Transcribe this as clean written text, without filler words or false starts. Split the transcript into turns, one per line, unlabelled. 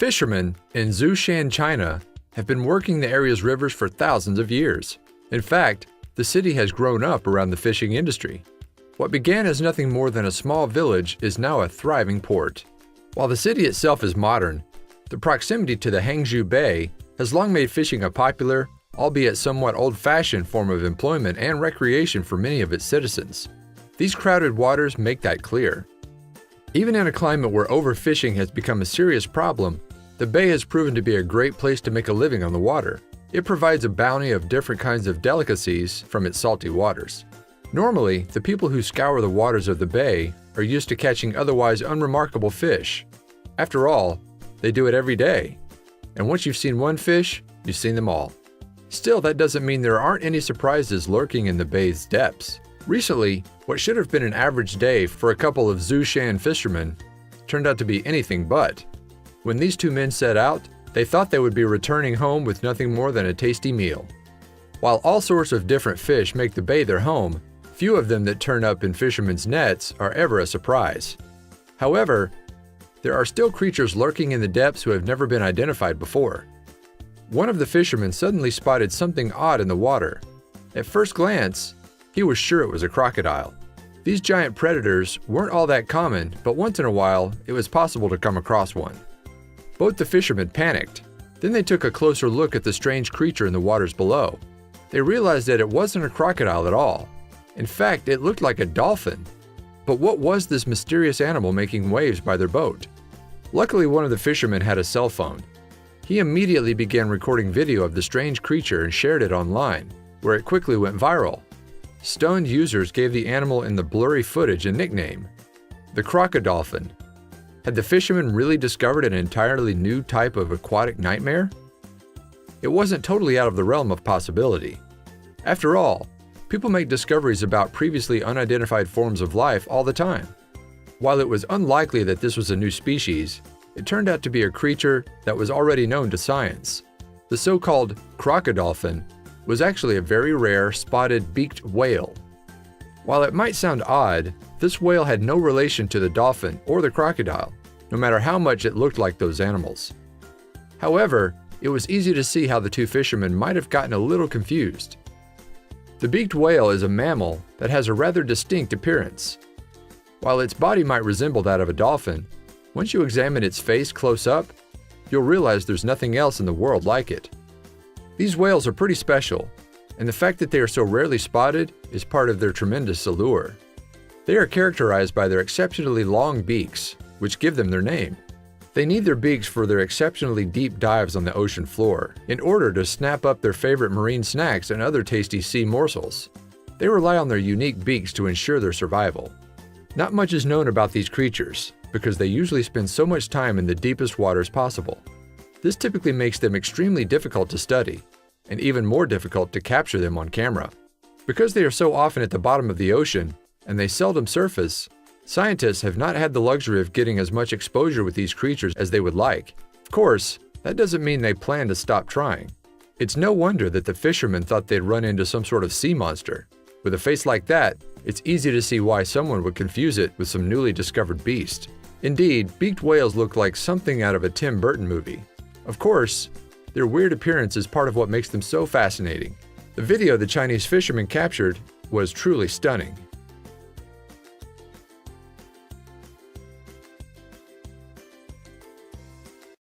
Fishermen in Zhoushan, China, have been working the area's rivers for thousands of years. In fact, the city has grown up around the fishing industry. What began as nothing more than a small village is now a thriving port. While the city itself is modern, the proximity to the Hangzhou Bay has long made fishing a popular, albeit somewhat old-fashioned form of employment and recreation for many of its citizens. These crowded waters make that clear. Even in a climate where overfishing has become a serious problem, the bay has proven to be a great place to make a living on the water. It provides a bounty of different kinds of delicacies from its salty waters. Normally, the people who scour the waters of the bay are used to catching otherwise unremarkable fish. After all, they do it every day. And once you've seen one fish, you've seen them all. Still, that doesn't mean there aren't any surprises lurking in the bay's depths. Recently, what should have been an average day for a couple of Zhoushan fishermen turned out to be anything but. When these two men set out, they thought they would be returning home with nothing more than a tasty meal. While all sorts of different fish make the bay their home, few of them that turn up in fishermen's nets are ever a surprise. However, there are still creatures lurking in the depths who have never been identified before. One of the fishermen suddenly spotted something odd in the water. At first glance, he was sure it was a crocodile. These giant predators weren't all that common, but once in a while, it was possible to come across one. Both the fishermen panicked. Then they took a closer look at the strange creature in the waters below. They realized that it wasn't a crocodile at all. In fact, it looked like a dolphin. But what was this mysterious animal making waves by their boat? Luckily, one of the fishermen had a cell phone. He immediately began recording video of the strange creature and shared it online, where it quickly went viral. Stunned users gave the animal in the blurry footage a nickname, the Crocodolphin. Had the fishermen really discovered an entirely new type of aquatic nightmare? It wasn't totally out of the realm of possibility. After all, people make discoveries about previously unidentified forms of life all the time. While it was unlikely that this was a new species, it turned out to be a creature that was already known to science. The so-called crocodolphin was actually a very rare spotted beaked whale. While it might sound odd, this whale had no relation to the dolphin or the crocodile, no matter how much it looked like those animals. However, it was easy to see how the two fishermen might have gotten a little confused. The beaked whale is a mammal that has a rather distinct appearance. While its body might resemble that of a dolphin, once you examine its face close up, you'll realize there's nothing else in the world like it. These whales are pretty special, and the fact that they are so rarely spotted is part of their tremendous allure. They are characterized by their exceptionally long beaks, which give them their name. They need their beaks for their exceptionally deep dives on the ocean floor in order to snap up their favorite marine snacks and other tasty sea morsels. They rely on their unique beaks to ensure their survival. Not much is known about these creatures because they usually spend so much time in the deepest waters possible. This typically makes them extremely difficult to study, and even more difficult to capture them on camera. Because they are so often at the bottom of the ocean, and they seldom surface, scientists have not had the luxury of getting as much exposure with these creatures as they would like. Of course, that doesn't mean they plan to stop trying. It's no wonder that the fishermen thought they'd run into some sort of sea monster. With a face like that, it's easy to see why someone would confuse it with some newly discovered beast. Indeed, beaked whales look like something out of a Tim Burton movie. Of course, their weird appearance is part of what makes them so fascinating. The video the Chinese fishermen captured was truly stunning.